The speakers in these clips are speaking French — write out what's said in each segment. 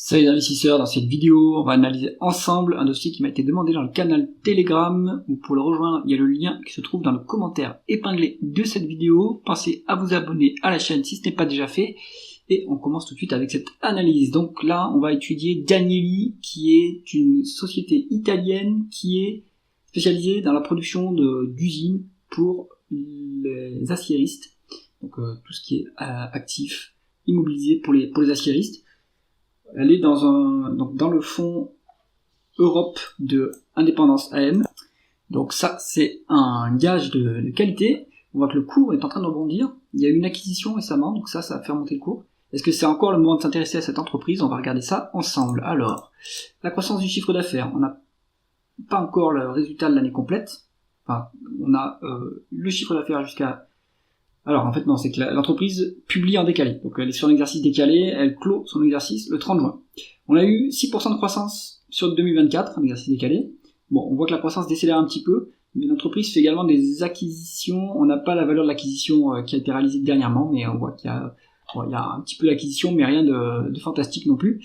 Salut les investisseurs, dans cette vidéo, on va analyser ensemble un dossier qui m'a été demandé dans le canal Telegram, où pour le rejoindre, il y a le lien qui se trouve dans le commentaire épinglé de cette vidéo. Pensez à vous abonner à la chaîne si ce n'est pas déjà fait, et on commence tout de suite avec cette analyse. Donc là, on va étudier Danieli, qui est une société italienne qui est spécialisée dans la production d'usines pour les aciéristes, donc tout ce qui est actif, immobilisé pour les aciéristes. Elle est dans le fonds Europe de Indépendance AM. Donc ça, c'est un gage de qualité. On voit que le cours est en train de rebondir. Il y a eu une acquisition récemment, donc ça va faire monter le cours. Est-ce que c'est encore le moment de s'intéresser à cette entreprise? On va regarder ça ensemble. Alors, la croissance du chiffre d'affaires. On n'a pas encore le résultat de l'année complète. Enfin, on a le chiffre d'affaires jusqu'à... Alors, en fait, non, c'est que l'entreprise publie en décalé. Donc, elle est sur un exercice décalé, elle clôt son exercice le 30 juin. On a eu 6% de croissance sur 2024, un exercice décalé. Bon, on voit que la croissance décélère un petit peu, mais l'entreprise fait également des acquisitions. On n'a pas la valeur de l'acquisition qui a été réalisée dernièrement, mais on voit qu'il y a un petit peu d'acquisition, mais rien de fantastique non plus.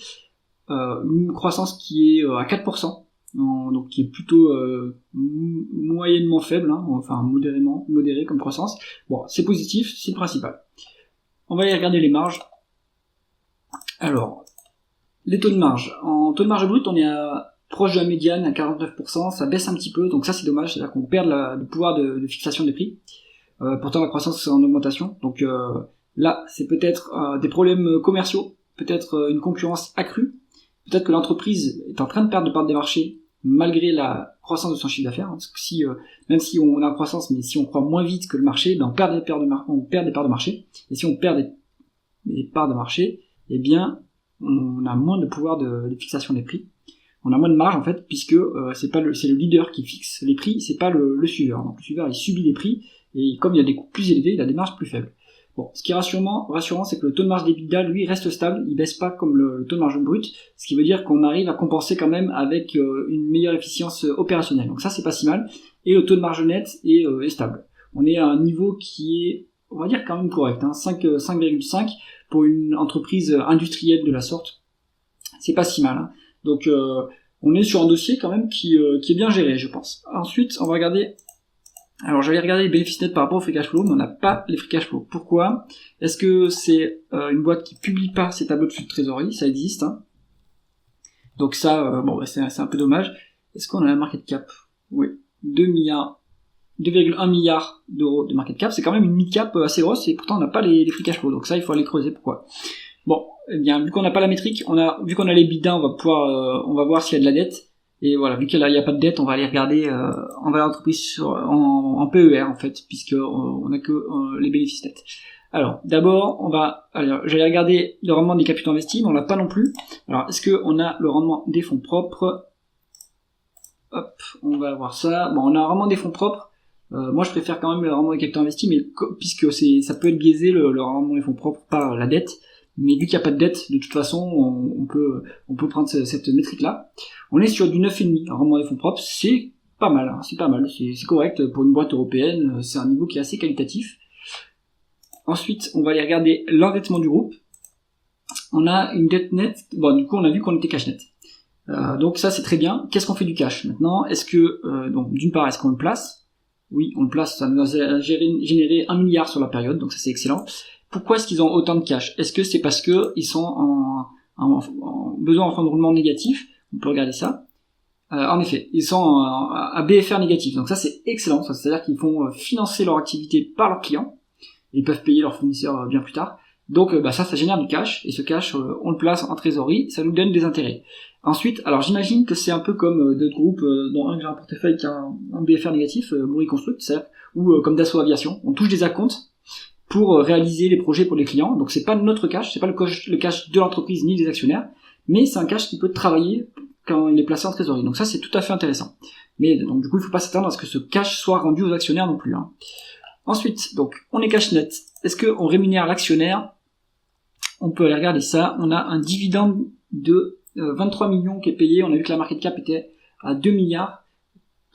Une croissance qui est à 4%. Donc qui est plutôt moyennement faible, hein, enfin modéré comme croissance. Bon, c'est positif, c'est le principal. On va aller regarder les marges. Alors, les taux de marge. En taux de marge brut, on est proche de la médiane, à 49%, ça baisse un petit peu, donc ça c'est dommage, c'est-à-dire qu'on perd le pouvoir de fixation des prix. Pourtant la croissance est en augmentation, donc là c'est peut-être des problèmes commerciaux, peut-être une concurrence accrue. Peut-être que l'entreprise est en train de perdre de part des marchés malgré la croissance de son chiffre d'affaires. Parce que même si on a une croissance, mais si on croît moins vite que le marché, ben on perd des parts de marché. Et si on perd des parts de marché, eh bien on a moins de pouvoir de fixation des prix. On a moins de marge en fait, puisque c'est le leader qui fixe les prix, c'est pas le suiveur. Donc le suiveur il subit les prix et comme il y a des coûts plus élevés, il a des marges plus faibles. Bon, ce qui est rassurant, c'est que le taux de marge d'EBITDA, lui, reste stable, il baisse pas comme le taux de marge brut, ce qui veut dire qu'on arrive à compenser quand même avec une meilleure efficience opérationnelle. Donc ça, c'est pas si mal. Et le taux de marge net est stable. On est à un niveau qui est, on va dire, quand même correct, hein, 5,5 pour une entreprise industrielle de la sorte. C'est pas si mal. Hein. Donc, on est sur un dossier quand même qui est bien géré, je pense. Ensuite, on va regarder... Alors j'avais regardé les bénéfices nets par rapport au free cash flow, mais on n'a pas les free cash flow. Pourquoi? Est-ce que c'est une boîte qui publie pas ses tableaux de flux de trésorerie? Ça existe. Hein. Donc ça, c'est un peu dommage. Est-ce qu'on a la market cap? Oui, 2,1 milliards d'euros de market cap. C'est quand même une mid cap assez grosse et pourtant on n'a pas les free cash flow. Donc ça, il faut aller creuser. Pourquoi? Bon, eh bien vu qu'on n'a pas la métrique, vu qu'on a les EBITDA, on va voir s'il y a de la dette. Et voilà, vu qu'il n'y a pas de dette, on va aller regarder l'entreprise en PER en fait, puisque on n'a que les bénéfices nets. Alors, d'abord, j'allais regarder le rendement des capitaux investis, mais on l'a pas non plus. Alors, est-ce que on a le rendement des fonds propres? Hop, on va voir ça. Bon, on a un rendement des fonds propres. Moi, je préfère quand même le rendement des capitaux investis, mais puisque ça peut être biaisé le rendement des fonds propres par la dette. Mais vu qu'il n'y a pas de dette, de toute façon, on peut prendre cette métrique-là. On est sur du 9,5, un rendement des fonds propres, c'est pas mal, hein, c'est correct pour une boîte européenne, c'est un niveau qui est assez qualitatif. Ensuite, on va aller regarder l'endettement du groupe. On a une dette nette, bon, du coup, on a vu qu'on était cash net. Donc ça, c'est très bien. Qu'est-ce qu'on fait du cash maintenant? Est-ce que, donc, d'une part, est-ce qu'on le place? Oui, on le place, ça nous a généré 1 milliard sur la période, donc ça c'est excellent. Pourquoi est-ce qu'ils ont autant de cash? Est-ce que c'est parce que ils sont en besoin en fonds de roulement négatif? On peut regarder ça. En effet, ils sont à BFR négatif. Donc ça c'est excellent. C'est-à-dire qu'ils font financer leur activité par leurs clients. Ils peuvent payer leurs fournisseurs bien plus tard. Donc ça génère du cash. Et ce cash, on le place en trésorerie. Ça nous donne des intérêts. Ensuite, alors j'imagine que c'est un peu comme d'autres groupes dont j'ai un portefeuille qui a un BFR négatif, Bouygues Construct, ou comme Dassault Aviation. On touche des acomptes pour réaliser les projets pour les clients. Donc c'est pas notre cash, c'est pas le cash de l'entreprise ni des actionnaires, mais c'est un cash qui peut travailler quand il est placé en trésorerie. Donc ça c'est tout à fait intéressant. Mais donc du coup il faut pas s'attendre à ce que ce cash soit rendu aux actionnaires non plus. Hein. Ensuite, donc on est cash net. Est-ce qu'on rémunère l'actionnaire? On peut aller regarder ça. On a un dividende de 23 millions qui est payé. On a vu que la market cap était à 2 milliards.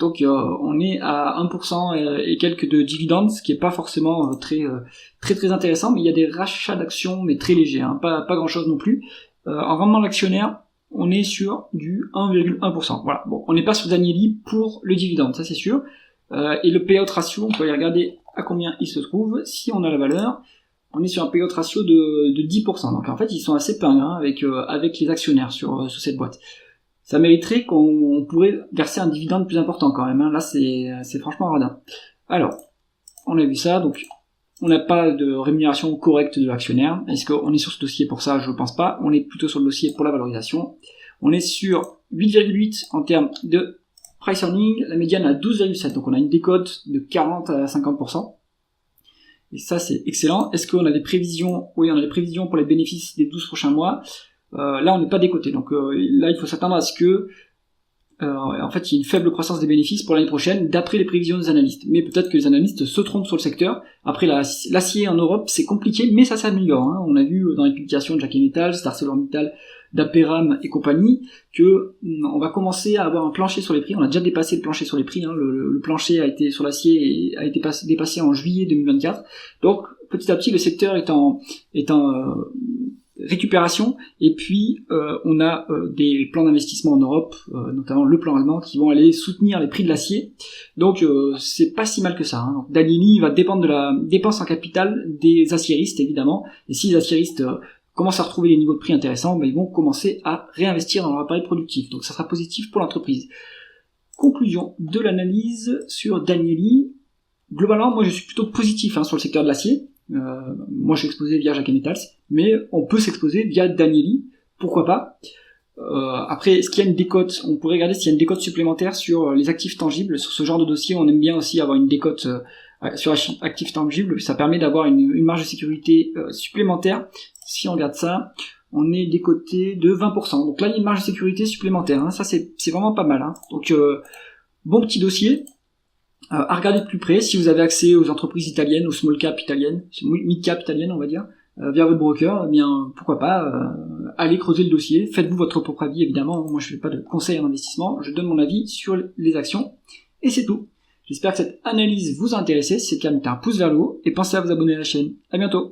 Donc on est à 1% et quelques de dividendes, ce qui est pas forcément très intéressant, mais il y a des rachats d'actions mais très légers, hein, pas grand chose non plus. En rendement de l'actionnaire, on est sur du 1,1%. Voilà. Bon, on n'est pas sur Danieli pour le dividende, ça c'est sûr. Et le payout ratio, on peut y regarder à combien il se trouve. Si on a la valeur, on est sur un payout ratio de 10%. Donc en fait, ils sont assez pingres avec les actionnaires sur cette boîte. Ça mériterait qu'on pourrait verser un dividende plus important quand même. Là, c'est franchement radin. Alors, on a vu ça, donc on n'a pas de rémunération correcte de l'actionnaire. Est-ce qu'on est sur ce dossier pour ça? Je ne pense pas. On est plutôt sur le dossier pour la valorisation. On est sur 8,8 en termes de price earning, la médiane à 12,7. Donc on a une décote de 40 à 50%. Et ça, c'est excellent. Est-ce qu'on a des prévisions? Oui, on a des prévisions pour les bénéfices des 12 prochains mois. Là, on n'est pas décoté. Donc là, il faut s'attendre à ce que en fait, il y a une faible croissance des bénéfices pour l'année prochaine, d'après les prévisions des analystes. Mais peut-être que les analystes se trompent sur le secteur. Après, l'acier en Europe, c'est compliqué, mais ça s'améliore. On a vu dans les publications de Jacques Metals, d'ArcelorMittal, d'Aperam et compagnie, que on va commencer à avoir un plancher sur les prix. On a déjà dépassé le plancher sur les prix. Le plancher a été sur l'acier a été dépassé en juillet 2024. Donc, petit à petit, le secteur est en récupération, et puis on a des plans d'investissement en Europe, notamment le plan allemand, qui vont aller soutenir les prix de l'acier. Donc c'est pas si mal que ça. Danieli va dépendre de la dépense en capital des aciéristes, évidemment, et si les aciéristes commencent à retrouver des niveaux de prix intéressants, ils vont commencer à réinvestir dans leur appareil productif. Donc ça sera positif pour l'entreprise. Conclusion de l'analyse sur Danieli. Globalement, moi je suis plutôt positif sur le secteur de l'acier. Moi je suis exposé via Jacques Metals, mais on peut s'exposer via Danieli, pourquoi pas. Après, est-ce qu'il y a une décote? On pourrait regarder s'il y a une décote supplémentaire sur les actifs tangibles. Sur ce genre de dossier, on aime bien aussi avoir une décote sur actifs tangibles. Ça permet d'avoir une marge de sécurité supplémentaire. Si on regarde ça, on est décoté de 20%. Donc là, il y a une marge de sécurité supplémentaire. Ça, c'est vraiment pas mal. Donc, bon petit dossier. À regarder de plus près, si vous avez accès aux entreprises italiennes, aux small cap italiennes, mid cap italiennes on va dire, via votre broker, pourquoi pas, allez creuser le dossier, faites-vous votre propre avis évidemment, moi je fais pas de conseils en investissement, je donne mon avis sur les actions, et c'est tout. J'espère que cette analyse vous a intéressé, si c'est le cas, mettez un pouce vers le haut, et pensez à vous abonner à la chaîne. À bientôt.